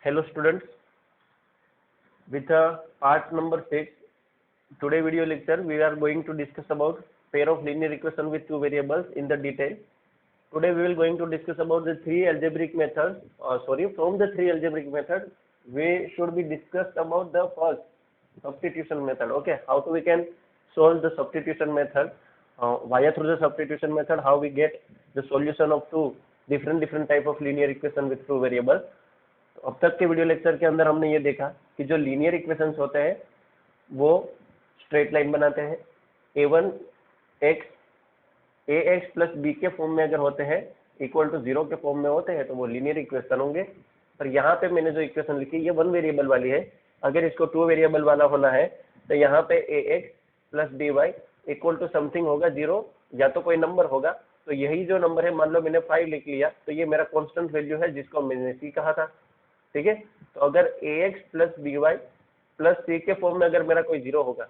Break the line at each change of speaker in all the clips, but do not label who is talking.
Hello students, with part number 6, today video lecture we are going to discuss about pair of linear equation with two variables in the detail. Today we will going to discuss about the three algebraic methods. From the three algebraic methods, we should be discussed about the first substitution method. Okay, how we can solve the substitution method via through the substitution method, how we get the solution of two different type of linear equation with two variables. अब तक के video lecture के अंदर हमने ये देखा कि जो लीनियर इक्वेशंस होते हैं वो स्ट्रेट लाइन बनाते हैं। a1 x ax plus B के फॉर्म में अगर होते हैं इक्वल टू 0 के फॉर्म में होते हैं तो वो लीनियर इक्वेशन होंगे। पर यहाँ पे मैंने जो इक्वेशन लिखी ये वन वेरिएबल वाली है। अगर इसको टू वेरिएबल वाला होना है तो यहाँ पे ax plus D Y equal to something होगा 0, या तो कोई नंबर होगा। तो यही जो नंबर है, मान लो मैंने 5 लिख लिया तो ये मेरा कॉन्स्टेंट वैल्यू है जिसको मैंने c कहा था। ठीक है, तो अगर ax plus B Y plus C के फॉर्म में अगर मेरा कोई 0 होगा,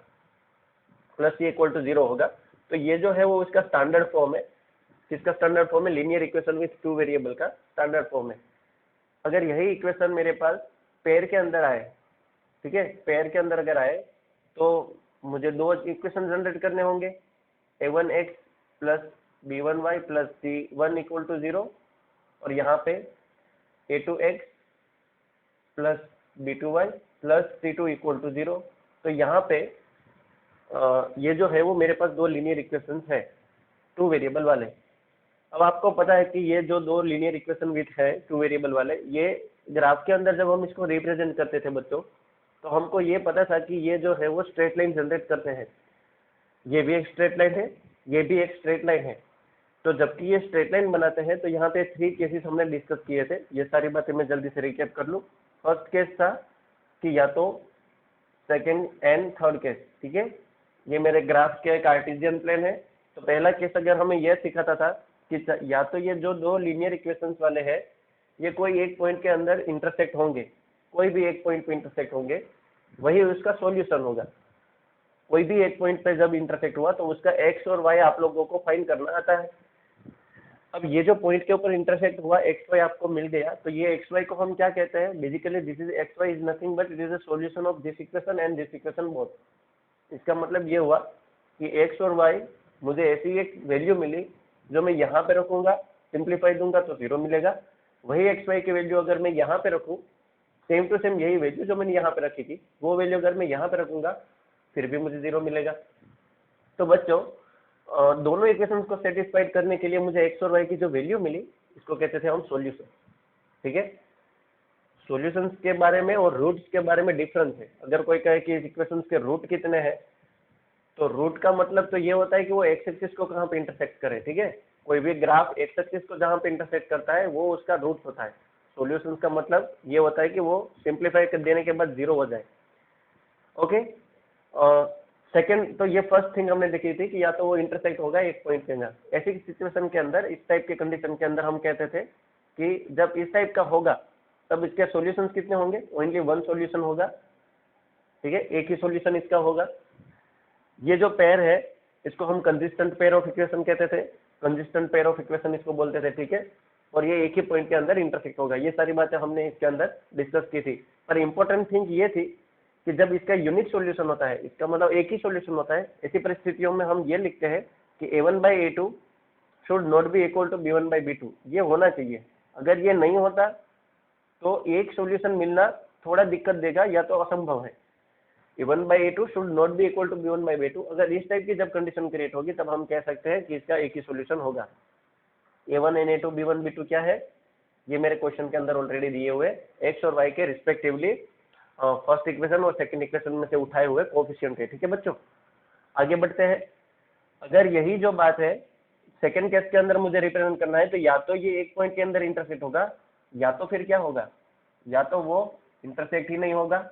प्लस सी इक्वल टू 0 होगा, तो ये जो है वो उसका स्टैंडर्ड फॉर्म है। किसका स्टैंडर्ड फॉर्म है? Linear equation with two variable का स्टैंडर्ड फॉर्म है। अगर यही इक्वेशन मेरे पास पेयर के अंदर आए, ठीक है, पेयर के अंदर अगर आए तो मुझे दो इक्वेशन जनरेट करने होंगे, a1x plus b1y plus c1 equal to 0, और यहाँ पे a2x plus b2y plus c2 equal to 0। तो यहाँ पे ये जो है वो मेरे पास दो लीनियर इक्वेशन है टू वेरिएबल वाले। अब आपको पता है कि ये जो दो लीनियर इक्वेशन विथ है टू वेरिएबल वाले, ये ग्राफ के अंदर जब हम इसको रिप्रेजेंट करते थे बच्चों, तो हमको ये पता था कि ये जो है वो स्ट्रेट लाइन जनरेट करते हैं। ये भी एक स्ट्रेट लाइन है, ये भी एक स्ट्रेट लाइन है। तो जबकि ये स्ट्रेट लाइन बनाते हैं तो यहाँ पे 3 केसेस हमने डिस्कस किए थे। ये सारी बातें मैं जल्दी से रिकैप कर लूँ। फर्स्ट केस था कि या तो सेकेंड एंड थर्ड केस, ठीक है, ये मेरे ग्राफ के कार्टेशियन प्लेन है। तो पहला केस अगर हमें यह सिखाता था कि या तो ये जो दो लीनियर इक्वेशंस वाले हैं ये कोई एक पॉइंट के अंदर इंटरसेक्ट होंगे, कोई भी एक पॉइंट पे इंटरसेक्ट होंगे, वही उसका सॉल्यूशन होगा। कोई भी एक पॉइंट पे जब इंटरसेक्ट हुआ तो उसका एक्स और वाई आप लोगों को फाइंड करना आता है। अब ये जो पॉइंट के ऊपर इंटरसेक्ट हुआ एक्स वाई आपको मिल गया, तो ये एक्स वाई को हम क्या कहते हैं? Basically this is X Y is nothing but it is a solution of this equation and this equation both. इसका मतलब ये हुआ कि एक्स और वाई मुझे ऐसी एक वैल्यू मिली जो मैं यहाँ पे रखूंगा, सिंप्लीफाई दूंगा तो 0 मिलेगा। वही एक्स वाई की वैल्यू अगर मैं यहाँ पे रखूँ, सेम टू सेम यही वैल्यू जो मैंने यहाँ पे रखी थी वो वैल्यू अगर मैं यहाँ पे रखूंगा फिर भी मुझे 0 मिलेगा। तो बच्चों दोनों इक्वेशंस को सेटिस्फाइड करने के लिए मुझे एक्स और वाई की जो वैल्यू मिली इसको कहते थे हम सॉल्यूशन। ठीक है, सॉल्यूशंस के बारे में और रूट्स के बारे में डिफरेंस है। अगर कोई कहे कि इस इक्वेशंस के रूट कितने हैं, तो रूट का मतलब तो ये होता है कि वो एक्स एक्सिस को कहाँ पे इंटरसेक्ट करे। ठीक है, कोई भी ग्राफ एक्स एक्सिस को जहाँ पे इंटरसेक्ट करता है वो उसका रूट होता है। सॉल्यूशंस का मतलब ये होता है कि वो सिंप्लीफाई कर देने के बाद 0 हो जाए। ओके, सेकंड, तो ये फर्स्ट थिंग हमने देखी थी कि या तो वो इंटरसेक्ट होगा एक पॉइंट के अंदर। ऐसी सिचुएशन के अंदर, इस टाइप के कंडीशन के अंदर हम कहते थे कि जब इस टाइप का होगा तब इसके सॉल्यूशंस कितने होंगे? ओनली वन सॉल्यूशन होगा। ठीक है, एक ही सॉल्यूशन इसका होगा। ये जो पेयर है इसको हम कंसिस्टेंट पेयर ऑफ इक्वेशन कहते थे, कंसिस्टेंट पेयर ऑफ इक्वेशन इसको बोलते थे। ठीक है, और ये एक ही पॉइंट के अंदर इंटरसेक्ट होगा। ये सारी बातें हमने इसके अंदर डिस्कस की थी। पर इंपॉर्टेंट थिंग ये थी कि जब इसका यूनिक सॉल्यूशन होता है, इसका मतलब एक ही सॉल्यूशन होता है, ऐसी परिस्थितियों में हम ये लिखते हैं कि a1/a2 should not be equal to b1/b2। ये होना चाहिए। अगर ये नहीं होता तो एक सॉल्यूशन मिलना थोड़ा दिक्कत देगा या तो असंभव है। a1/a2 should not be equal to b1/b2। अगर इस टाइप की जब कंडीशन क्रिएट होगी तब हम कह सकते हैं कि इसका एक ही सॉल्यूशन होगा। a1 and a2 b1 b2 क्या है? ये मेरे क्वेश्चन के अंदर ऑलरेडी दिए हुए एक्स और वाई के रिस्पेक्टिवली फर्स्ट इक्वेशन और सेकंड इक्वेशन में से उठाए हुए कोएफिशिएंट है। ठीक है बच्चों, आगे बढ़ते हैं। अगर यही जो बात है सेकंड केस के अंदर मुझे रिप्रेजेंट करना है, तो या तो ये एक पॉइंट के अंदर इंटरसेक्ट होगा या तो फिर क्या होगा, या तो वो इंटरसेक्ट ही नहीं होगा।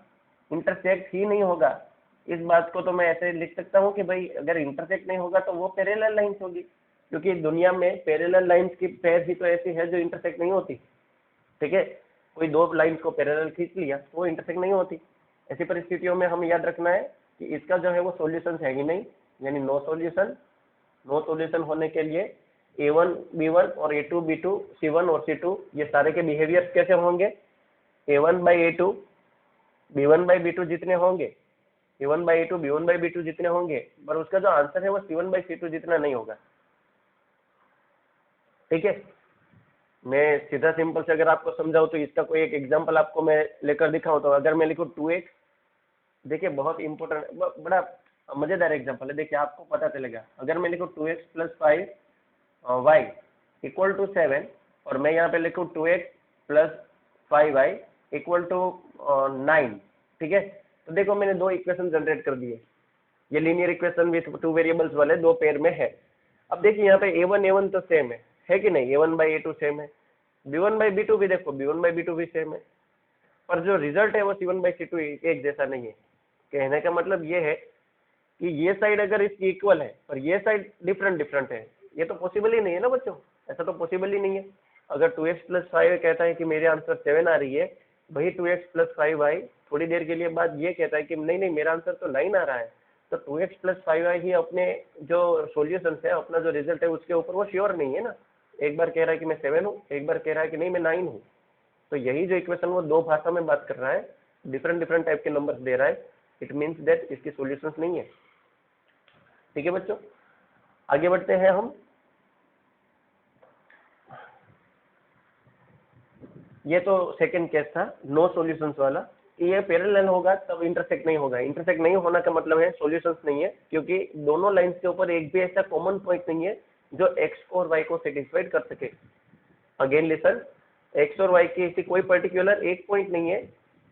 इंटरसेक्ट ही नहीं होगा, इस बात को तो मैं ऐसे लिख सकता हूँ कि भाई अगर इंटरसेक्ट नहीं होगा तो वो पैरेलल लाइंस होगी, क्योंकि दुनिया में पैरेलल लाइंस की पेयर ही तो ऐसी है जो इंटरसेक्ट नहीं होती। ठीक है, कोई दो लाइंस को पैरेलल खींच लिया तो वो इंटरसेक्ट नहीं होती। ऐसी परिस्थितियों में हमें याद रखना है कि इसका जो है वो सॉल्यूशन है ही नहीं, यानी नो सॉल्यूशन। नो सॉल्यूशन होने के लिए a1 b1 और a2 b2 c1 और c2 ये सारे के बिहेवियर्स कैसे होंगे? A1/A2 B1/B2 जितने होंगे, A1/A2 B1/B2 जितने होंगे, पर उसका जो आंसर है वो C1/C2 जितना नहीं होगा। ठीक है, मैं सीधा सिंपल से अगर आपको समझाऊं तो इसका कोई एक एग्जांपल आपको मैं लेकर दिखाऊं तो अगर मैं लिखूं 2x, देखिए बहुत इंपॉर्टेंट, बड़ा मजेदार एग्जांपल है, देखिए आपको पता चलेगा। अगर मैं लिखूं 2x + 5y = 7 और मैं यहाँ पे लिखूं 2x + 5y = 9, ठीक है, तो देखो मैंने दो इक्वेशन जनरेट कर दिए। ये linear equation with two variables वाले दो पेयर में है। अब देखिए यहाँ पे A1 तो सेम है कि नहीं, A1/A2 सेम है, B1/B2 भी देखो B1/B2 भी सेम है, पर जो रिजल्ट है वो C1/C2 एक जैसा नहीं है। कहने का मतलब ये है कि ये साइड अगर इसकी इक्वल है पर ये साइड डिफरेंट डिफरेंट है, ये तो पॉसिबल ही नहीं है ना बच्चों, ऐसा तो पॉसिबल ही नहीं है। अगर 2x + 5 कहता है कि मेरे आंसर 7 आ रही है, वही 2x + 5y थोड़ी देर के लिए बाद ये कहता है कि नहीं नहीं मेरा आंसर तो 9 आ रहा है, तो 2x + 5y ही अपने जो सॉल्यूशन है, अपना जो रिजल्ट है उसके ऊपर वो श्योर नहीं है ना। एक बार कह रहा है कि मैं 7 हूँ, एक बार कह रहा है कि नहीं मैं 9 हूँ। तो यही जो इक्वेशन वो दो भाषा में बात कर रहा है, डिफरेंट डिफरेंट टाइप के नंबर्स दे रहा है, इट मीन्स दैट इसकी सॉल्यूशंस नहीं है। ठीक है बच्चों, आगे बढ़ते हैं हम। ये तो सेकंड केस था नो सॉल्यूशंस वाला, कि ये पैरेलल होगा तब इंटरसेक्ट नहीं होगा। इंटरसेक्ट नहीं होना का मतलब है सॉल्यूशंस नहीं है, क्योंकि दोनों लाइंस के ऊपर एक भी ऐसा कॉमन पॉइंट नहीं है जो x और y को सेटिस्फाइड कर सके। अगेन लिसन, x और y की ऐसी कोई पर्टिकुलर एक पॉइंट नहीं है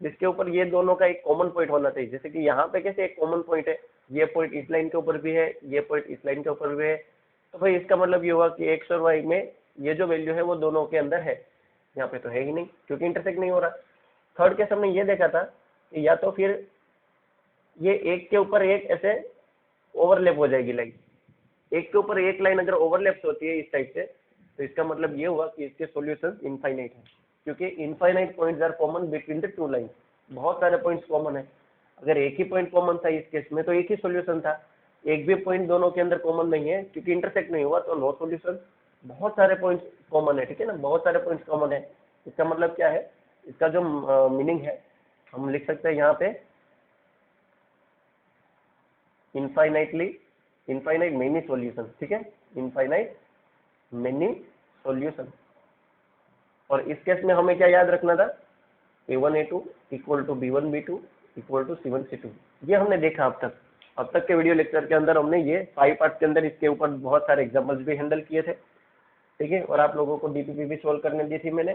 जिसके ऊपर ये दोनों का एक कॉमन पॉइंट होना चाहिए। जैसे कि यहाँ पे कैसे एक कॉमन पॉइंट है, ये पॉइंट इस लाइन के ऊपर भी है, ये पॉइंट इस लाइन के ऊपर भी है, तो भाई इसका मतलब ये हुआ कि x और y में ये जो वैल्यू है वो दोनों के अंदर है। यहाँ पे तो है ही नहीं क्योंकि इंटरसेक्ट नहीं हो रहा। थर्ड केस हमने ये देखा था कि या तो फिर ये एक के ऊपर एक ऐसे ओवरलैप हो जाएगी लाइन, एक के ऊपर एक लाइन अगर ओवरलैप्स होती है इस टाइप से, तो इसका मतलब ये हुआ कि इसके सॉल्यूशंस इनफाइनाइट है, क्योंकि infinite points are common between the two lines. बहुत सारे पॉइंट्स कॉमन है, अगर एक ही पॉइंट कॉमन था इस केस में तो एक ही सॉल्यूशन था, एक भी पॉइंट दोनों के अंदर कॉमन नहीं है क्योंकि इंटरसेक्ट नहीं हुआ तो नो सॉल्यूशन। बहुत सारे पॉइंट्स कॉमन है, ठीक है ना, बहुत सारे पॉइंट्स कॉमन है। इसका मतलब क्या है, इसका जो मीनिंग है हम लिख सकते हैं यहाँ पे इनफाइनाइट मेनी सॉल्यूशन, ठीक है, इनफाइनाइट मेनी सॉल्यूशन। और इस केस में हमें क्या याद रखना था, A1/A2 = B1/B2 = C1/C2। ये हमने देखा अब तक के वीडियो लेक्चर के अंदर हमने ये 5 पार्ट के अंदर इसके ऊपर बहुत सारे एग्जांपल्स भी हैंडल किए थे, ठीक है, और आप लोगों को डीपीपी भी सोल्व करने दी थी मैंने।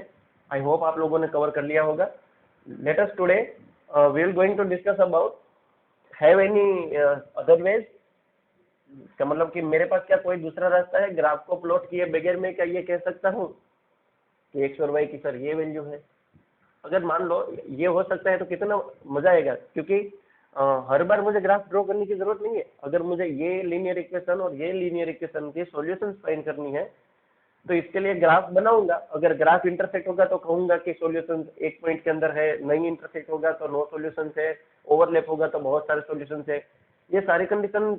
आई होप आप लोगों ने कवर कर लिया होगा। Let us today we are going to discuss about have any other ways. इसका मतलब कि मेरे पास क्या कोई दूसरा रास्ता है ग्राफ को प्लॉट किए बगैर मैं क्या ये कह सकता हूँ कि एक्स और वाई की सर ये वैल्यू है। अगर मान लो ये हो सकता है तो कितना मजा आएगा, क्योंकि हर बार मुझे ग्राफ ड्रॉ करने की जरूरत नहीं है। अगर मुझे ये लीनियर इक्वेशन और ये लीनियर इक्वेशन के सॉल्यूशन फाइंड करनी है तो इसके लिए ग्राफ बनाऊंगा। अगर ग्राफ इंटरसेक्ट होगा तो कहूंगा कि सॉल्यूशन एक पॉइंट के अंदर है, नहीं इंटरसेक्ट होगा तो नो सॉल्यूशन है, ओवरलैप होगा तो बहुत सारे सॉल्यूशन है। ये सारी कंडीशन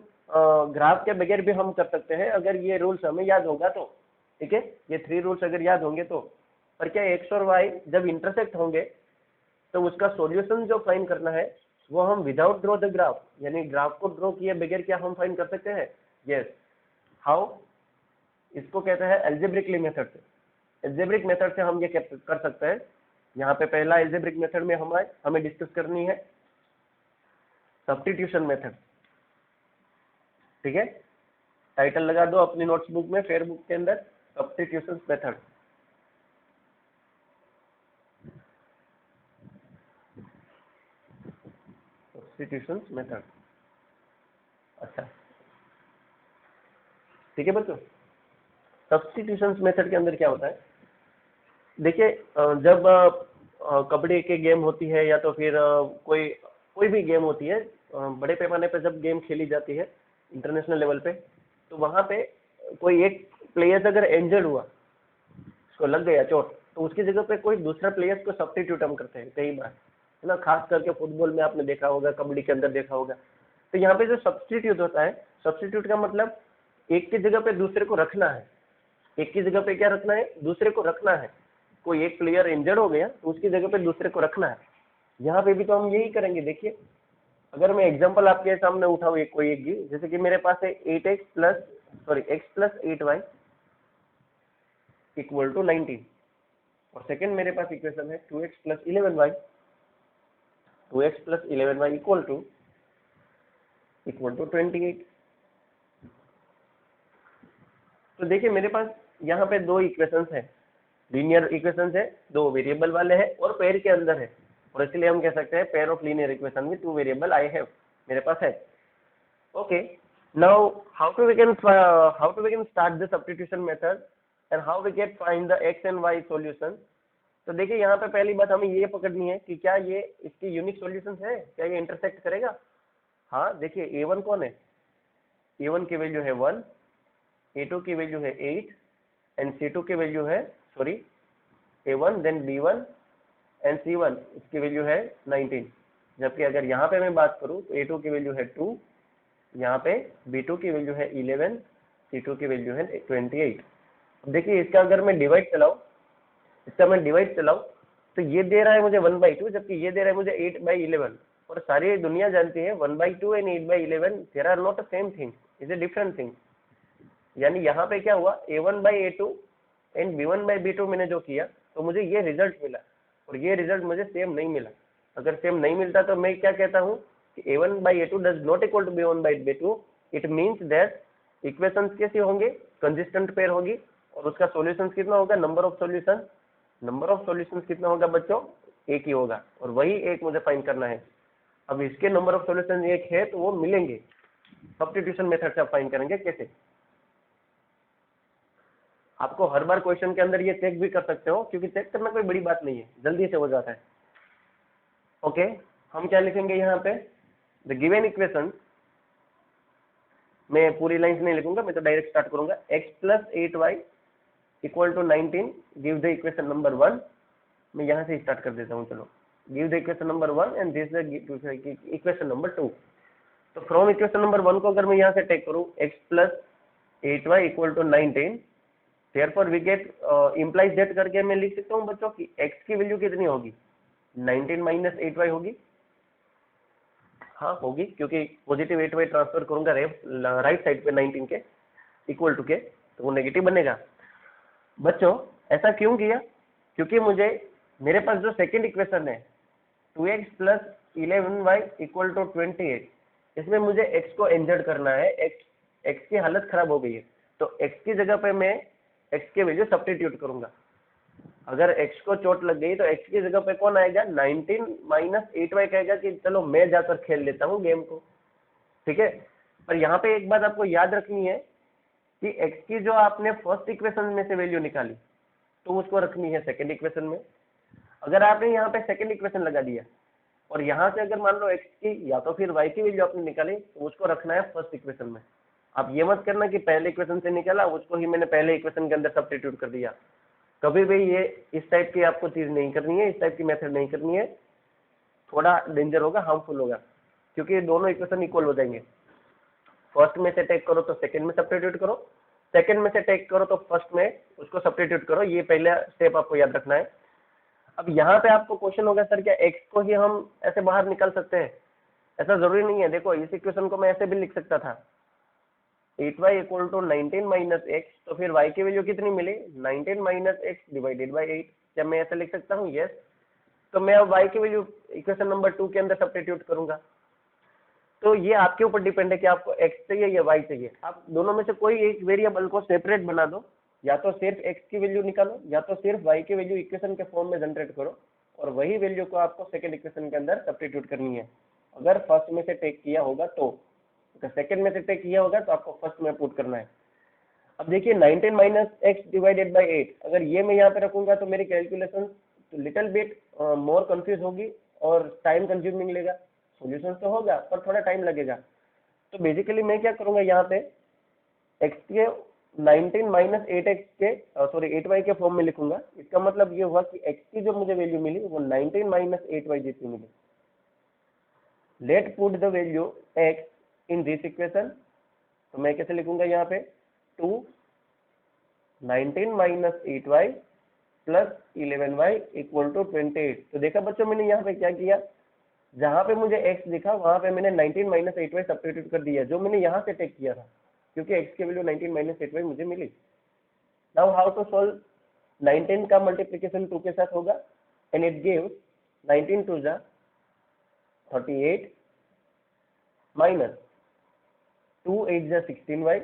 ग्राफ के बगैर भी हम कर सकते हैं अगर ये रूल्स हमें याद होगा तो, ठीक है, ये 3 रूल्स अगर याद होंगे तो। पर क्या एक्स और वाई जब इंटरसेक्ट होंगे तो उसका सॉल्यूशन जो फाइंड करना है वो हम विदाउट ड्रॉ द ग्राफ, यानी ग्राफ को ड्रॉ किए बगैर क्या हम फाइंड कर सकते हैं। यस, हाउ, इसको कहते हैं एल्जेब्रिकली मेथड से। एल्जेब्रिक मेथड से हम ये कर सकते हैं। यहाँ पे पहला एल्जेब्रिक मेथड में हमें डिस्कस करनी है सब्स्टिट्यूशन मेथड, ठीक है, टाइटल लगा दो अपनी नोट्सबुक में, फेयर बुक के अंदर, सब्स्टिट्यूशन मेथड। सब्स्टिट्यूशन मेथड, अच्छा ठीक है बच्चों। सब्स्टिट्यूशन मेथड के अंदर क्या होता है, देखिए जब कबड्डी की गेम होती है या तो फिर कोई भी गेम होती है, बड़े पैमाने पे जब गेम खेली जाती है इंटरनेशनल लेवल पे, तो वहाँ पे कोई एक प्लेयर अगर इंजर्ड हुआ, उसको लग गया चोट, तो उसकी जगह पे कोई दूसरा प्लेयर को सब्स्टिट्यूट हम करते हैं कई बार, है ना, खास करके फुटबॉल में आपने देखा होगा, कबड्डी के अंदर देखा होगा। तो यहाँ पे जो सब्स्टिट्यूट होता है, सब्स्टिट्यूट का मतलब एक की जगह पे दूसरे को रखना है, एक की जगह पे क्या रखना है, दूसरे को रखना है। कोई एक प्लेयर इंजर्ड हो गया तो उसकी जगह पे दूसरे को रखना है। यहाँ पे भी तो हम यही करेंगे। देखिए अगर मैं एग्जांपल आपके सामने उठाऊँ एक कोई एक, जैसे कि मेरे पास है x plus 8y equal to 19, और सेकंड मेरे पास इक्वेशन है 2x plus 11y, 2x plus 11y equal to 28। तो देखिए मेरे पास यहाँ पे दो इक्वेशंस है, लीनियर इक्वेशंस है, दो वेरिएबल वाले हैं और पेयर के अंदर है, और इसलिए हम कह सकते हैं pair of linear equation with two variable I have, मेरे पास है। Okay, now how to we can start the substitution method and how we can find the X and Y solution. तो देखिए यहाँ पे पहली बात हमें ये पकड़नी है कि क्या ये इसकी यूनिक सॉल्यूशंस है, क्या ये इंटरसेक्ट करेगा। हाँ देखिए a1 कौन है, a1 की वैल्यू है 1, a2 की वैल्यू है 8 एंड c2 की वैल्यू है a1 then b1 and c1 इसकी वैल्यू है 19। जबकि अगर यहाँ पे मैं बात करूँ तो a2 की वैल्यू है 2, यहाँ पे b2 की वैल्यू है 11, c2 की वैल्यू है 28। अब देखिए इसका अगर मैं डिवाइड चलाऊँ तो ये दे रहा है मुझे 1/2, जबकि ये दे रहा है मुझे 8/11, और सारी दुनिया जानती है 1/2 and 8/11 there are not the same thing, is a different thing. यानी यहाँ पे क्या हुआ, a1/a2 एंड b1/b2 मैंने जो किया तो मुझे ये रिजल्ट मिला, और ये रिजल्ट मुझे सेम नहीं मिला। अगर सेम नहीं मिलता तो मैं क्या कहता हूँ कि a1/a2 does not equal to b1/b2, it means that equations कैसी होंगे, कंसिस्टेंट पेयर होगी, और उसका सॉल्यूशंस कितना होगा, नंबर ऑफ सॉल्यूशंस कितना होगा बच्चों, एक ही होगा, और वही एक मुझे फाइंड करना है। अब इसके नंबर ऑफ सॉल्यूशन एक है तो वो मिलेंगे, सब्स्टिट्यूशन मेथड से आप फाइंड करेंगे कैसे। आपको हर बार क्वेश्चन के अंदर ये चेक भी कर सकते हो, क्योंकि चेक करना कोई बड़ी बात नहीं है, जल्दी से हो जाता है। ओके, हम क्या लिखेंगे यहाँ पे, द गिवन इक्वेशन, मैं पूरी लाइन नहीं लिखूंगा, मैं तो डायरेक्ट स्टार्ट करूंगा, x plus 8y equal to 19 give the equation number 1। मैं यहाँ से स्टार्ट कर देता हूँ, चलो, give the equation number 1 and this the equation number 2। तो फ्रॉम इक्वेशन नंबर 1 को अगर मैं यहाँ से टेक करूँ, x plus 8y equal to 19, therefore we get implies that करके मैं लिख सकता हूँ बच्चों कि x की वैल्यू कितनी होगी, 19 माइनस 8y होगी। हाँ होगी, क्योंकि पॉजिटिव 8y ट्रांसफर करूंगा राइट साइड पे 19 के इक्वल टू के, तो वो नेगेटिव बनेगा। बच्चों ऐसा क्यों किया, क्योंकि मेरे पास जो सेकंड इक्वेशन है 2x plus 11y equal to 28, इसमें मुझे x को इंजर्ड करना है, x की हालत खराब हो गई है, तो x की जगह पे मैं x की वैल्यू सब्स्टिट्यूट करूंगा। अगर x को चोट लग गई तो x की जगह पे कौन आएगा, 19 माइनस 8y कहेगा कि चलो मैं जाकर खेल लेता हूँ गेम को, ठीक है। पर यहाँ पे एक बात आपको याद रखनी है कि x की जो आपने फर्स्ट इक्वेशन में से वैल्यू निकाली तो उसको रखनी है सेकंड इक्वेशन में। अगर आपने यहाँ पे सेकंड इक्वेशन लगा दिया और यहाँ से अगर मान लो x की या तो फिर y की वैल्यू आपने निकाली तो उसको रखना है फर्स्ट इक्वेशन में। आप ये मत करना कि पहले इक्वेशन से निकाला उसको ही मैंने पहले इक्वेशन के अंदर सब्स्टिट्यूट कर दिया। कभी भी ये इस टाइप की आपको चीज नहीं करनी है, इस टाइप की मेथड नहीं करनी है, थोड़ा डेंजर होगा, हार्मफुल होगा, क्योंकि दोनों इक्वेशन इक्वल हो जाएंगे। फर्स्ट में से टेक करो तो सेकंड में सब्स्टिट्यूट करो, सेकंड में से टेक करो तो फर्स्ट में उसको सब्स्टिट्यूट करो, ये पहला स्टेप आपको याद रखना है। अब यहाँ पे आपको क्वेश्चन होगा सर क्या x को ही हम ऐसे बाहर निकाल सकते हैं, ऐसा जरूरी नहीं है। देखो इस इक्वेशन को मैं ऐसे भी लिख सकता था 8y equal to 19 minus x, तो फिर y की वैल्यू कितनी मिली, 19 माइनस एक्स डिवाइडेड बाई 8। क्या मैं ऐसे लिख सकता हूँ, यस। तो मैं अब y की वैल्यू इक्वेशन नंबर 2 के अंदर सब्स्टिट्यूट करूंगा। तो ये आपके ऊपर डिपेंड है कि आपको x चाहिए या y चाहिए। आप दोनों में से कोई एक वेरिएबल को सेपरेट बना दो, या तो सिर्फ x की वैल्यू निकालो या तो सिर्फ y की वैल्यू इक्वेशन के फॉर्म में जनरेट करो, और वही वैल्यू को आपको सेकंड इक्वेशन के अंदर सब्स्टिट्यूट करनी है। अगर फर्स्ट में से टेक किया होगा तो, अगर सेकंड में से टेक किया होगा तो आपको फर्स्ट में पुट करना है। अब देखिए 19 माइनस एक्स डिवाइडेड बाई 8, अगर ये मैं यहाँ पे रखूंगा तो मेरी calculation little bit more confuse होगी और टाइम कंज्यूमिंग लेगा। सॉल्यूशन तो होगा पर थोड़ा टाइम लगेगा। तो बेसिकली मैं क्या करूंगा, यहाँ पे x के 19 माइनस 8x के सॉरी 8y के फॉर्म में लिखूंगा। इसका मतलब ये हुआ कि x की जो मुझे वैल्यू मिली वो 19 माइनस 8y जितनी मिली। Let put the value x in this equation, तो मैं कैसे लिखूंगा यहाँ पे 2 19 minus 8y plus 11y equal to 28। तो देखा बच्चों मैंने यहाँ पे क्या किया, जहाँ पे मुझे x दिखा वहाँ पे मैंने 19 माइनस 8y सब्स्टिट्यूट कर दिया, जो मैंने यहाँ से टेक किया था, क्योंकि x की वैल्यू 19 माइनस 8y मुझे मिली। नाउ हाउ टू सॉल्व, 19 का मल्टीप्लीकेशन 2 के साथ होगा एंड इट गिव्स 19 टू जा 38 माइनस 2 8 जा 16y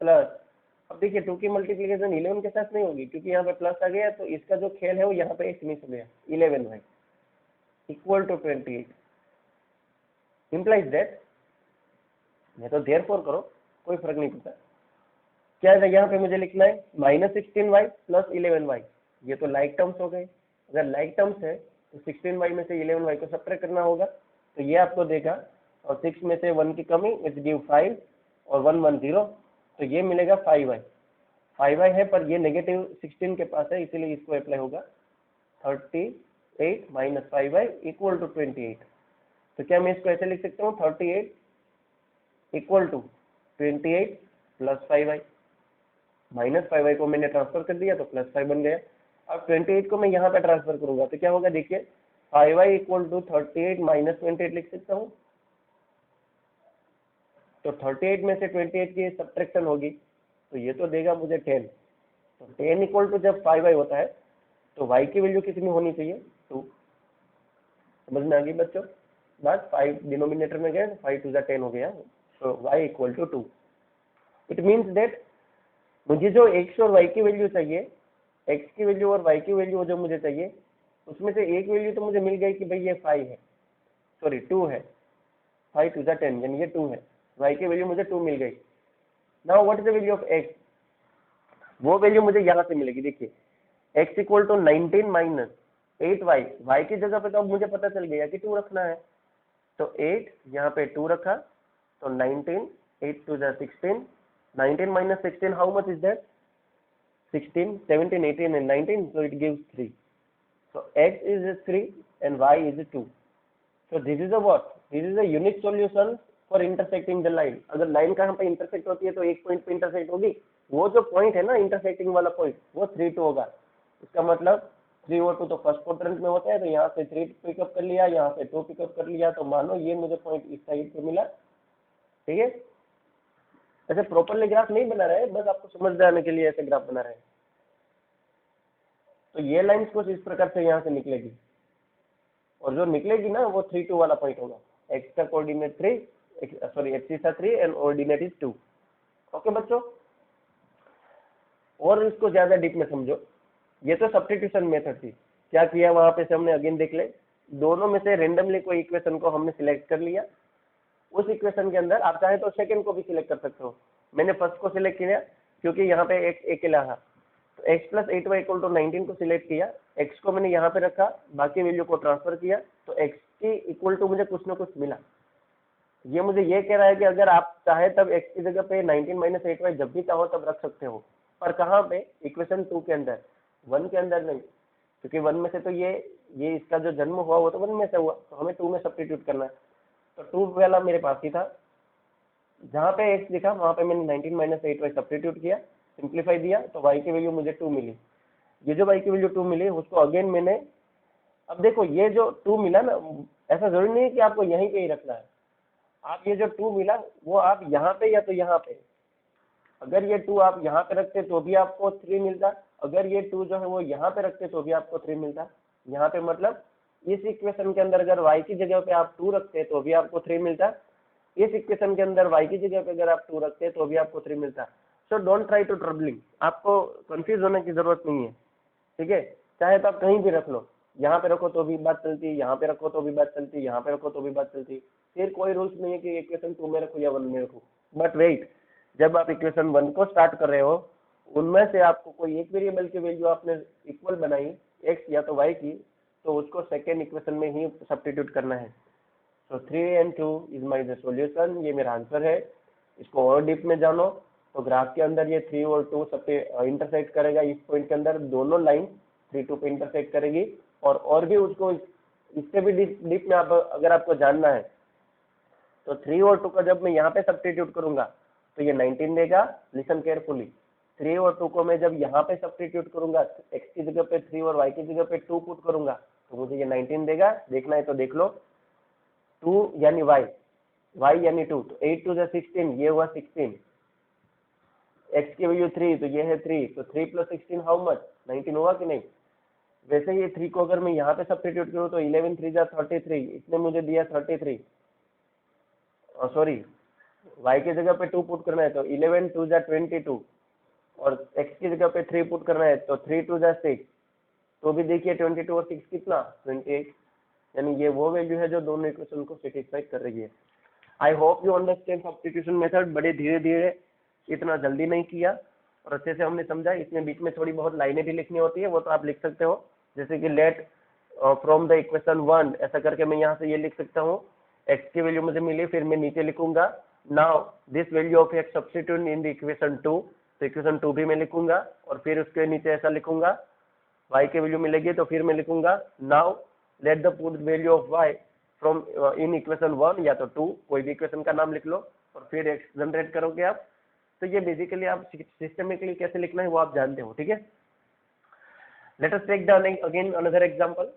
प्लस, अब देखिए 2 की मल्टीप्लीकेशन 11 के साथ नहीं होगी क्योंकि यहाँ पे प्लस आ गया, तो इसका जो खेल है वो यहाँ पे एक मिस हो गया, 11y equal to 28 implies that, मैं तो देयरफॉर करो कोई फर्क नहीं पड़ता, क्या है यहाँ पे मुझे लिखना है माइनस 16y प्लस 11y, ये तो लाइक टर्म्स हो गए, अगर लाइक टर्म्स है तो 16y में से 11y को सब्ट्रैक्ट करना होगा, तो ये आपको देगा, और 6 में से 1 की कमी इट गिव 5 और 1 1 0, तो ये मिलेगा 5y है, पर ये नेगेटिव 16 के पास है इसीलिए इसको अप्लाई होगा 38 माइनस 5y इक्वल टू 28। तो क्या मैं इसको ऐसे लिख सकता हूँ 38 equal to 28 plus 5y, minus 5y को मैंने ट्रांसफर कर दिया तो प्लस 5 बन गया। अब 28 को मैं यहाँ पे ट्रांसफर करूंगा तो क्या होगा, देखिए 5y इक्वल टू 38 माइनस 28 लिख सकता हूँ, तो 38 में से 28 की सब्ट्रैक्शन होगी तो ये तो देगा मुझे 10, तो 10 इक्वल टू जब 5y होता है तो y की वैल्यू कितनी होनी चाहिए 2, समझ में आ गई बच्चों बात, 5 डिनोमिनेटर में गए 5 टू 10 हो गया, तो y equal to 2। It means that मुझे जो x और y की वैल्यू चाहिए, x की वैल्यू और y की वैल्यू जो मुझे चाहिए, उसमें से एक वैल्यू तो मुझे मिल गई कि भाई ये 5 है, सॉरी 2 है, 5 टू 10 यानी ये 2 है, y की वैल्यू मुझे 2 मिल गई। Now what is the value of x, वो वैल्यू मुझे यहाँ से मिलेगी, देखिए x equal to 19 minus 8y, y की जगह पे तो अब मुझे पता चल गया कि 2 रखना है, तो 8 यहाँ पे 2 रखा, तो 19 8 two 16, 19 minus 16 how much is that 16, 17, 18 and 19, so it gives 3, so x is 3 and y is 2, so this is a what, this is a unique solution for intersecting the line। अगर लाइन कहाँ पे intersect होती है तो एक point पे intersect होगी, वो जो पॉइंट है ना इंटरसेक्टिंग वाला पॉइंट वो 3 2 होगा, इसका मतलब 3 और 2 तो फर्स्ट क्वाड्रेंट में होता है, तो यहाँ से 3 पिकअप कर लिया, यहाँ से 2 पिकअप कर लिया, तो मानो ये मुझे पॉइंट इस साइड पे मिला, ठीक है। ऐसे प्रॉपरली ग्राफ नहीं बना रहे, बस आपको समझ आने के लिए ऐसे ग्राफ बना रहे हैं। तो ये लाइन कुछ इस प्रकार से यहाँ से निकलेगी, और जो निकलेगी ना वो 3 2 वाला पॉइंट होगा, x का coordinate 3, sorry axis 3 and ordinate is 2। Okay बच्चों, और इसको ज्यादा डीप में समझो, ये तो सब्स्टिट्यूशन मेथड थी, क्या किया वहां पे से हमने अगेन देख ले, दोनों में से रेंडमली कोई इक्वेशन को हमने सिलेक्ट कर लिया, उस इक्वेशन के अंदर आप चाहे तो सेकंड को भी सिलेक्ट कर सकते हो, मैंने फर्स्ट को सिलेक्ट किया क्योंकि यहाँ पे एक अकेला था, तो x plus 8y equal to 19 को सिलेक्ट किया, x को मैंने यहाँ पे रखा, बाकी वैल्यू को ट्रांसफर किया, तो x की इक्वल टू मुझे कुछ ना कुछ मिला। ये मुझे ये कह रहा है कि अगर आप चाहे तब x की जगह पे 19 माइनस 8y जब भी चाहो तब रख सकते हो, पर कहाँ पे, इक्वेशन 2 के अंदर, 1 के अंदर नहीं, क्योंकि 1 में से तो ये इसका जो जन्म हुआ वो तो 1 में से हुआ, तो हमें 2 में सब्स्टिट्यूट करना है, तो 2 वाला मेरे पास ही था, जहाँ पे x लिखा वहाँ पे मैंने 19 माइनस 8y सब्स्टिट्यूट किया, सिंप्लीफाई दिया, तो y की वैल्यू मुझे 2 मिली। ये जो y की वैल्यू 2 मिली उसको अगेन मैंने, अब देखो ये जो 2 मिला ना, ऐसा जरूरी नहीं है कि आपको यहीं पे ही रखना है, आप ये जो 2 मिला वो आप यहाँ पे या तो यहाँ पे, अगर ये 2 आप यहाँ पे रखते तो भी आपको 3 मिलता, अगर ये 2 जो है वो यहाँ पे रखते तो भी आपको 3 मिलता। यहाँ पे मतलब इस इक्वेशन के अंदर अगर y की जगह पे आप 2 रखते तो भी आपको 3 मिलता, इस इक्वेशन के अंदर y की जगह पे अगर आप 2 रखते तो भी आपको 3 मिलता। So don't try to troubling, आपको कंफ्यूज होने की जरूरत नहीं है, ठीक है, चाहे तो आप कहीं भी रख लो, यहाँ पे रखो तो भी बात चलती, यहाँ पे रखो तो भी बात चलती, यहाँ पे रखो तो भी बात चलती, फिर कोई रूल्स नहीं है कि इक्वेशन 2 में रखो या 1 में रखो। बट वेट, जब आप इक्वेशन 1 को स्टार्ट कर रहे हो, उनमें से आपको कोई एक वेरिएबल की वैल्यू आपने इक्वल बनाई x या तो y की, तो उसको सेकेंड इक्वेशन में ही सब्स्टिट्यूट करना है। सो 3 and 2 is my the solution, ये मेरा आंसर है। इसको और डीप में जानो तो ग्राफ के अंदर ये 3 और 2 सब पे इंटरसेक्ट करेगा, इस पॉइंट के अंदर दोनों लाइन 3 2 पे इंटरसेक्ट करेगी, और भी उसको इससे भी डीप में आप अगर आपको जानना है तो 3 और 2 का जब मैं यहाँ पे सब्स्टिट्यूट करूंगा तो ये 19 देगा, लिसन केयरफुली, 3 और 2 को मैं जब यहाँ पे सब्स्टिट्यूट करूंगा, x की जगह पे 3 और y की जगह पे 2 पुट करूंगा, तो मुझे ये 19 देगा। देखना है तो देख लो, 2 यानी y यानी 2, तो 8 2 16, ये हुआ 16, x की वैल्यू 3, तो ये है 3, तो 3 + 16 हाउ मच, 19 हुआ कि नहीं। वैसे ही 3 को अगर मैं यहाँ पे सब्स्टिट्यूट करूँ तो 11 3 33, इसने मुझे दिया 33, सॉरी y की जगह पे 2 पुट करना है तो 11 2 22, और x की जगह पे 3 पुट करना है तो 3 2 6, तो भी देखिए 22 और 6 कितना 28, यानी ये वो वैल्यू है जो दोनों इक्वेशन को सेटिस्फाई कर रही है। I hope you understand substitution method. बड़े धीरे धीरे, इतना जल्दी नहीं किया और अच्छे से हमने समझा। इसमें बीच में थोड़ी बहुत लाइनें भी लिखनी होती है, वो तो आप लिख सकते हो, जैसे कि लेट फ्रॉम द इक्वेशन 1 ऐसा करके मैं यहाँ से ये लिख सकता हूँ, x की वैल्यू मुझे मिली, फिर मैं नीचे लिखूंगा now this value of x substitute in the equation 2, तो इक्वेशन 2 भी मैं लिखूंगा, और फिर उसके नीचे ऐसा लिखूंगा y की वैल्यू मिलेगी, तो फिर मैं लिखूंगा now let the put value of y from in equation 1 या तो 2, कोई भी इक्वेशन का नाम लिख लो, और फिर x जनरेट करोगे आप। तो ये बेसिकली आप सिस्टमिकली कैसे लिखना है वो आप जानते हो, ठीक है। Let us take the again another example.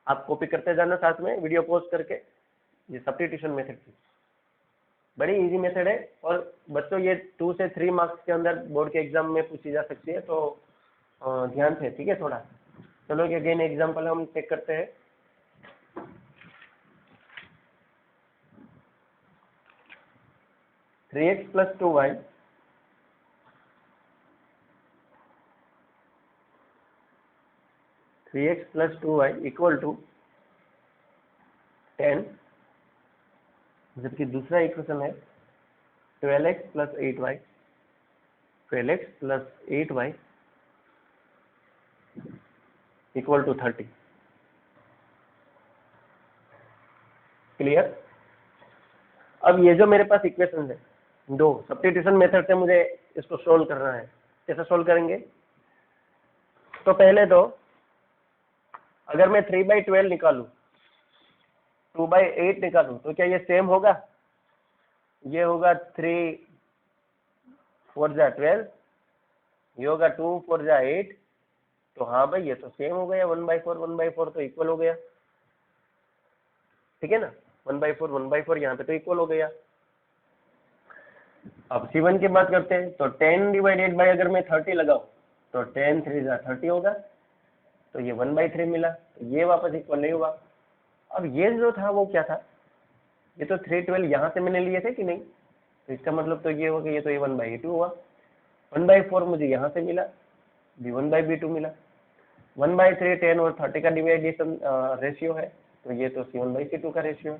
आप कॉपी करते जाना साथ में वीडियो पॉज करके। ये सब्स्टिट्यूशन मेथड की बड़ी इजी मेथड है, और बच्चों ये 2 से 3 मार्क्स के अंदर बोर्ड के एग्जाम में पूछी जा सकती है, तो ध्यान से, ठीक है थोड़ा। चलो अगेन एग्जांपल हम चेक करते हैं। Three x plus 2y equal to 10, जबकि दूसरा इक्वेशन है 12x plus 8y equal to 30। Clear. अब ये जो मेरे पास इक्वेशन है दो, सब्स्टिट्यूशन मेथड से मुझे इसको सोल्व करना है। कैसे सोल्व करेंगे? तो पहले तो अगर मैं 3/12 निकालूं, 2/8 निकालूं, तो क्या ये सेम होगा? ये होगा 3 4 जा 12, ये होगा 2 4 जा 8, तो हाँ भाई ये तो सेम हो गया, 1/4 तो इक्वल हो गया, ठीक है ना। 1/4 यहाँ पे तो इक्वल हो गया। अब C1 की बात करते हैं, तो 10 डिवाइडेड बाय अगर मैं 30 लगाऊं तो 10 3 जा 30 होगा, तो ये 1/3 मिला, तो ये वापस इक्वल नहीं हुआ। अब ये जो था वो क्या था? ये तो 312 यहाँ से मैंने लिए थे कि नहीं, तो इसका मतलब तो ये हो गया, ये तो ये 1/2 हुआ। 1/4 मुझे यहाँ से मिला, भी 1/2 मिला। 1/3 10 और 30 का डिवाइडेशन रेशियो है, तो ये तो C1/C2 का रेशियो है।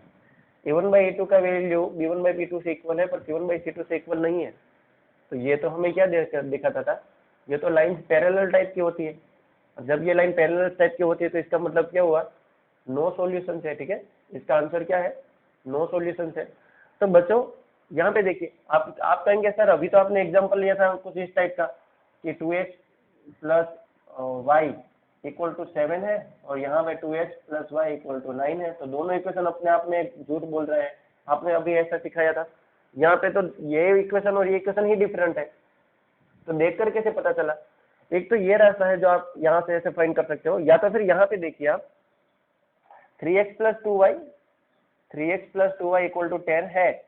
A1/A2 का वैल्यू B1/B2 से इक्वल है, पर C1/C2 से इक्वल नहीं है, तो ये तो हमें क्या दिखाता था? ये तो लाइन पैरेलल टाइप की होती है। जब ये लाइन पैरेलल टाइप की होती है तो इसका मतलब क्या हुआ? नो सॉल्यूशन है, ठीक है। इसका आंसर क्या है? नो सॉल्यूशन है। तो बच्चों यहाँ पे देखिए, आप कहेंगे सर अभी तो आपने एग्जांपल लिया था कुछ इस टाइप का कि 2x plus y equal to 7 है, और यहाँ पे 2x plus y equal to 9 है, तो दोनों इक्वेशन अपने आप में झूठ बोल रहे हैं। आपने अभी ऐसा सिखाया था, यहाँ पे तो ये इक्वेशन और ये इक्वेशन ही डिफरेंट है, तो देखकर कैसे पता चला? एक तो ये रास्ता है जो आप यहाँ से ऐसे फाइंड कर सकते हो, या तो फिर यहाँ पे देखिए आप 3x plus 2y equal to 10 है,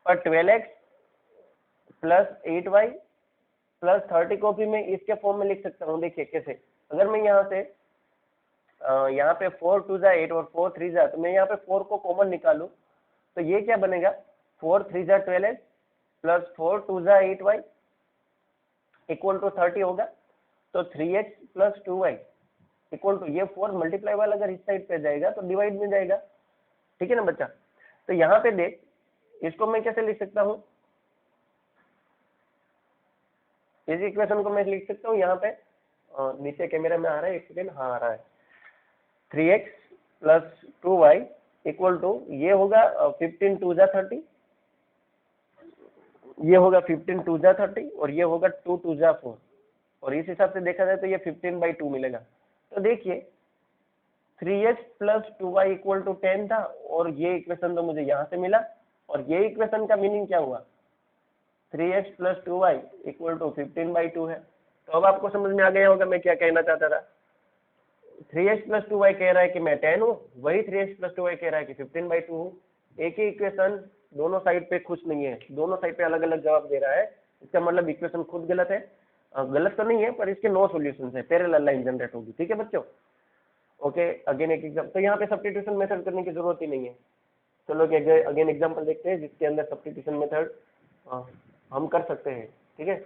और 12x प्लस 8y प्लस 30 को भी मैं इसके फॉर्म में लिख सकता हूँ। देखिए कैसे, अगर मैं यहाँ से यहाँ पे 4 2 जा 8 और 4 3 जा, तो मैं यहाँ पे 4 को कॉमन निकालूं, तो ये क्या बनेगा? 4 3 जा 12x प्लस 4 2 जा 8y इक्वल टू 30 होगा। तो 3x plus 2y equal to, ये 4 मल्टीप्लाई वाला अगर इस साइड पे जाएगा तो डिवाइड में जाएगा, ठीक है ना बच्चा। तो यहाँ पे देख, इसको मैं कैसे लिख सकता हूँ? इस इक्वेशन को मैं लिख सकता हूँ यहाँ पे, नीचे कैमरा में आ रहा है, एक सेकेंड, हाँ आ रहा है। 3x plus 2y equal to, ये होगा 15 2 जा 30, ये होगा 15 2 जा 30, और ये होगा 2 2 जा 4, और इस हिसाब से देखा जाए तो ये 15/2 मिलेगा। तो देखिए 3x plus 2y equal to 10 था, और ये इक्वेशन तो मुझे यहाँ से मिला, और ये इक्वेशन का मीनिंग क्या हुआ? 3x plus 2y equal to 15/2 है। तो अब आपको समझ में आ गया होगा मैं क्या कहना चाहता था। 3x प्लस 2y कह रहा है कि मैं 10 हूँ, वही 3x प्लस 2y कह रहा है कि 15/2 हूँ। एक ही इक्वेशन दोनों साइड पे खुश नहीं है, दोनों साइड पे अलग अलग जवाब दे रहा है। इसका मतलब इक्वेशन खुद गलत है, गलत तो नहीं है पर इसके नो सॉल्यूशन है, पैरेलल लाइन जनरेट होगी। ठीक है बच्चों, ओके। अगेन एक एग्जाम, तो यहाँ पे सब्स्टिट्यूशन मेथड करने की जरूरत ही नहीं है। चलो अगेन एग्जाम्पल देखते हैं जिसके अंदर सब्स्टिट्यूशन मेथड हम कर सकते हैं। ठीक है,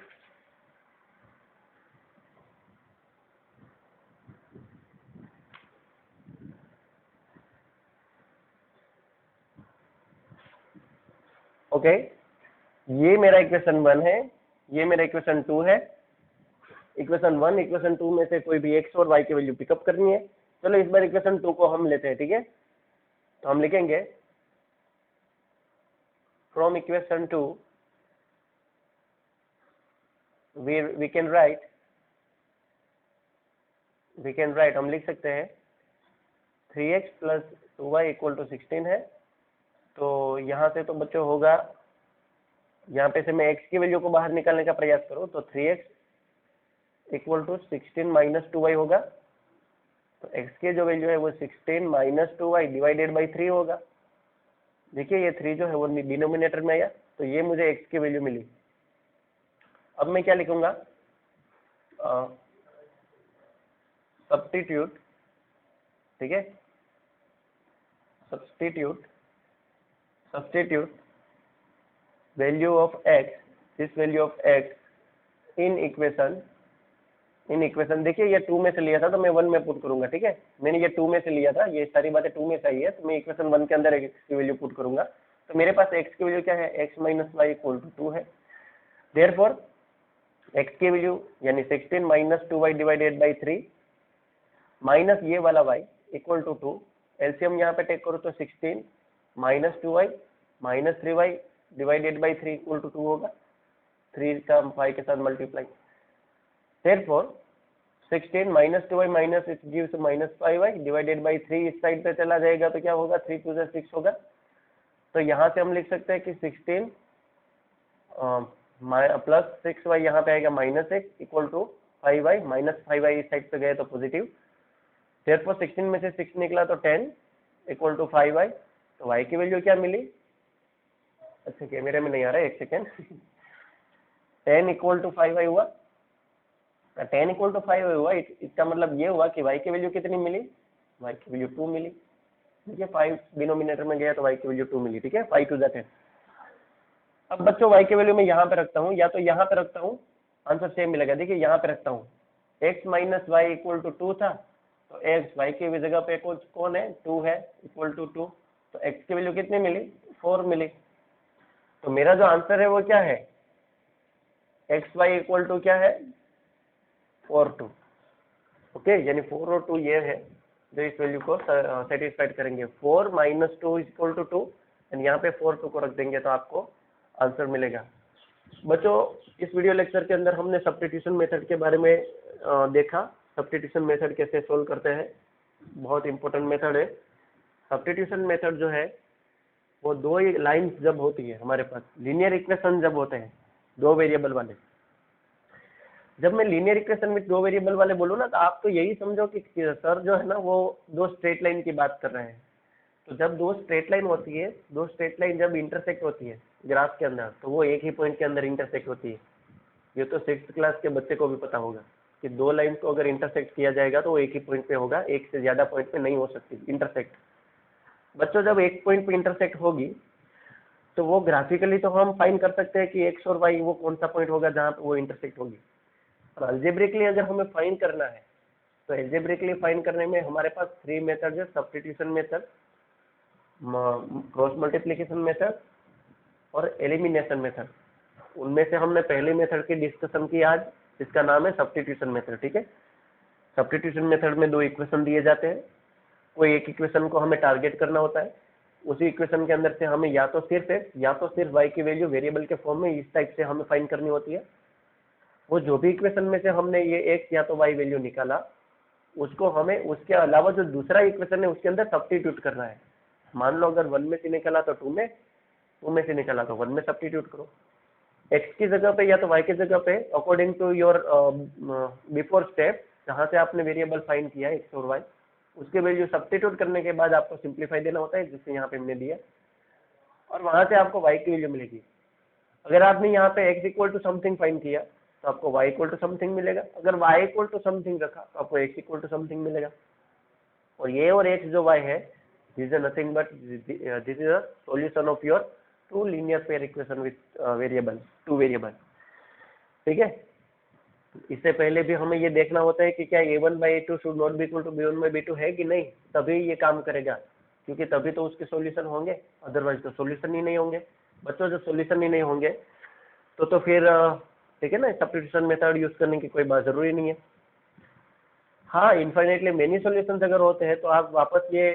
ओके। ये मेरा इक्वेशन 1 है, ये मेरा इक्वेशन 2 है। इक्वेशन 1 इक्वेशन 2 में से कोई भी x और y की वैल्यू पिकअप करनी है। चलो इस बार इक्वेशन 2 को हम लेते हैं। ठीक है, तो हम लिखेंगे from equation 2 we can write हम लिख सकते हैं 3x plus 2y equal to 16 है। तो यहाँ से तो बच्चों होगा, यहाँ पे से मैं x की वैल्यू को बाहर निकालने का प्रयास करूँ तो 3x equal to 16 minus 2y होगा। तो x की जो वैल्यू है वो 16 माइनस 2y डिवाइडेड बाई 3 होगा। देखिए ये 3 जो है वो डिनोमिनेटर में आया, तो ये मुझे x की वैल्यू मिली। अब मैं क्या लिखूंगा, सब्स्टिट्यूट। ठीक है, substitute value of x, this value of x in equation. देखिए ये 2 में से लिया था तो मैं 1 में पुट करूंगा। ठीक है, मैंने ये 2 में से लिया था, ये सारी बातें 2 में से आई है, तो मैं इक्वेशन 1 के अंदर x की वैल्यू पुट करूंगा। तो मेरे पास x की वैल्यू क्या है, x minus y equal to 2 है। देयरफॉर x की वैल्यू यानी 16 minus 2y divided by 3 minus ये वाला y इक्वल टू 2। एलसीएम यहाँ पे टेक करो तो 16 minus 2y minus 3y divided by 3 equal to 2 होगा, 3 का 5 के साथ multiply. Therefore 16 minus 2y minus it gives minus 5y divided by 3 इस साइड पे चला जाएगा तो क्या होगा, 3 2 जा 6 होगा। तो यहाँ से हम लिख सकते हैं कि 16 प्लस 6y यहाँ पे आएगा minus 1 equal to 5y, minus 5y इस साइड पे गए तो पॉजिटिव। Therefore 16 में से 6 निकला तो 10 इक्वल टू 5y। तो y की वैल्यू क्या मिली, अच्छा कैमरे में नहीं आ रहा है, एक सेकेंड। 10 इक्वल टू 5y हुआ, 10 इक्वल टू 5 हुआ। इसका मतलब ये हुआ कि y की वैल्यू कितनी मिली, y की वैल्यू 2 मिली। ठीक है, 5 डिनोमिनेटर में गया तो y की वैल्यू 2 मिली। ठीक है, 5 टू 10। अब बच्चों y की वैल्यू मैं यहाँ पे रखता हूँ या तो यहाँ पे रखता हूँ, आंसर सेम मिलेगा। देखिए यहाँ पे रखता हूँ, x minus y equal to 2 था, तो x y की जगह पे कौन है, 2 है, इक्वल टू 2। तो x की वैल्यू कितनी मिली, 4 मिली। तो मेरा जो आंसर है वो क्या है, एक्स वाई इक्वल टू क्या है, 4 2। ओके, यानी 4 और 2 ये है जो इस वैल्यू को सेटिस्फाइड करेंगे। 4 माइनस 2 इक्वल टू 2 एंड यहाँ पे 4 2 को रख देंगे तो आपको आंसर मिलेगा। बच्चों इस वीडियो लेक्चर के अंदर हमने सब्स्टिट्यूशन मेथड के बारे में देखा, सब्स्टिट्यूशन मेथड कैसे सोल्व करते हैं, बहुत इंपॉर्टेंट मेथड है। सब्स्टिट्यूशन मेथड जो है वो दो ही लाइन्स जब होती है हमारे पास, लीनियर इक्वेशन जब होते हैं दो वेरिएबल वाले। जब मैं लीनियर इक्वेशन में दो वेरिएबल वाले बोलूँ ना तो आप तो यही समझो कि सर जो है ना वो दो स्ट्रेट लाइन की बात कर रहे हैं। तो जब दो स्ट्रेट लाइन होती है, दो स्ट्रेट लाइन जब इंटरसेक्ट होती है ग्राफ के अंदर तो वो एक ही पॉइंट के अंदर इंटरसेक्ट होती है। ये तो 6th क्लास के बच्चे को भी पता होगा कि दो लाइन को अगर इंटरसेक्ट किया जाएगा तो वो एक ही पॉइंट पे होगा, एक से ज्यादा पॉइंट पे नहीं हो सकती इंटरसेक्ट। बच्चों जब एक पॉइंट पे इंटरसेक्ट होगी तो वो ग्राफिकली तो हम फाइंड कर सकते हैं कि एक्स और वाई वो कौन सा पॉइंट होगा जहाँ पे वो इंटरसेक्ट होगी। और अलजेब्रिकली अगर हमें फाइंड करना है तो अलजेब्रिकली फाइंड करने में हमारे पास 3 मेथड है, substitution method, cross multiplication method और एलिमिनेशन मेथड। उनमें से हमने पहले मेथड की डिस्कशन की आज, जिसका नाम है सब्स्टिट्यूशन मेथड। ठीक है, सब्स्टिट्यूशन मेथड में दो इक्वेशन दिए जाते हैं, कोई एक इक्वेशन को हमें टारगेट करना होता है, उसी इक्वेशन के अंदर से हमें या तो सिर्फ x या तो सिर्फ y की वैल्यू वेरिएबल के फॉर्म में इस टाइप से हमें फाइंड करनी होती है। वो जो भी इक्वेशन में से हमने ये x या तो y वैल्यू निकाला उसको हमें उसके अलावा जो दूसरा इक्वेशन है उसके अंदर सब्स्टिट्यूट करना है। मान लो अगर 1 में से निकाला तो 2 में से निकाला तो 1 में सब्स्टिट्यूट करो। x की जगह पे या तो y की जगह पे according to your before step जहाँ से आपने वेरिएबल फाइंड किया है x और y, उसके वैल्यू सब्स्टिट्यूट करने के बाद आपको सिंप्लीफाई देना होता है, जिससे यहाँ पे हमने दिया, और वहां से आपको y की वैल्यू मिलेगी। अगर आपने यहाँ पे x equal to something find किया तो आपको y इक्वल टू समथिंग मिलेगा, अगर y इक्वल टू समथिंग रखा तो आपको x इक्वल टू समथिंग मिलेगा। और ये और x जो y है, this is nothing but this is a solution of your two linear pair equation with variable, two variable. ठीक है, इससे पहले भी हमें ये देखना होता है कि क्या a1/a2 should not be equal to b1/b2 है कि नहीं, तभी ये काम करेगा, क्योंकि तभी तो उसके सॉल्यूशन होंगे, अदरवाइज तो सॉल्यूशन ही नहीं होंगे। बच्चों जब सॉल्यूशन ही नहीं होंगे तो फिर ठीक है ना, सब्स्टिट्यूशन मेथड यूज करने की कोई बात जरूरी नहीं है। हाँ, इन्फाइनेटली मेनी सॉल्यूशंस अगर होते हैं तो आप वापस ये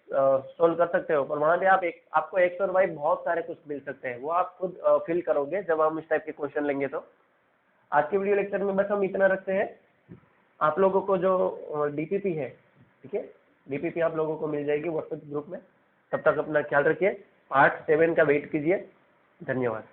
सोल्व कर सकते हो, पर वहां पे आपको एक्स और वाई बहुत सारे कुछ मिल सकते हैं, वो आप खुद फील करोगे जब हम इस टाइप के क्वेश्चन लेंगे। तो आज के वीडियो लेक्चर में बस हम इतना रखते हैं। आप लोगों को जो डीपीपी है, ठीक है, डीपीपी आप लोगों को मिल जाएगी व्हाट्सएप ग्रुप में। तब तक अपना ख्याल रखिए, पार्ट 7 का वेट कीजिए। धन्यवाद।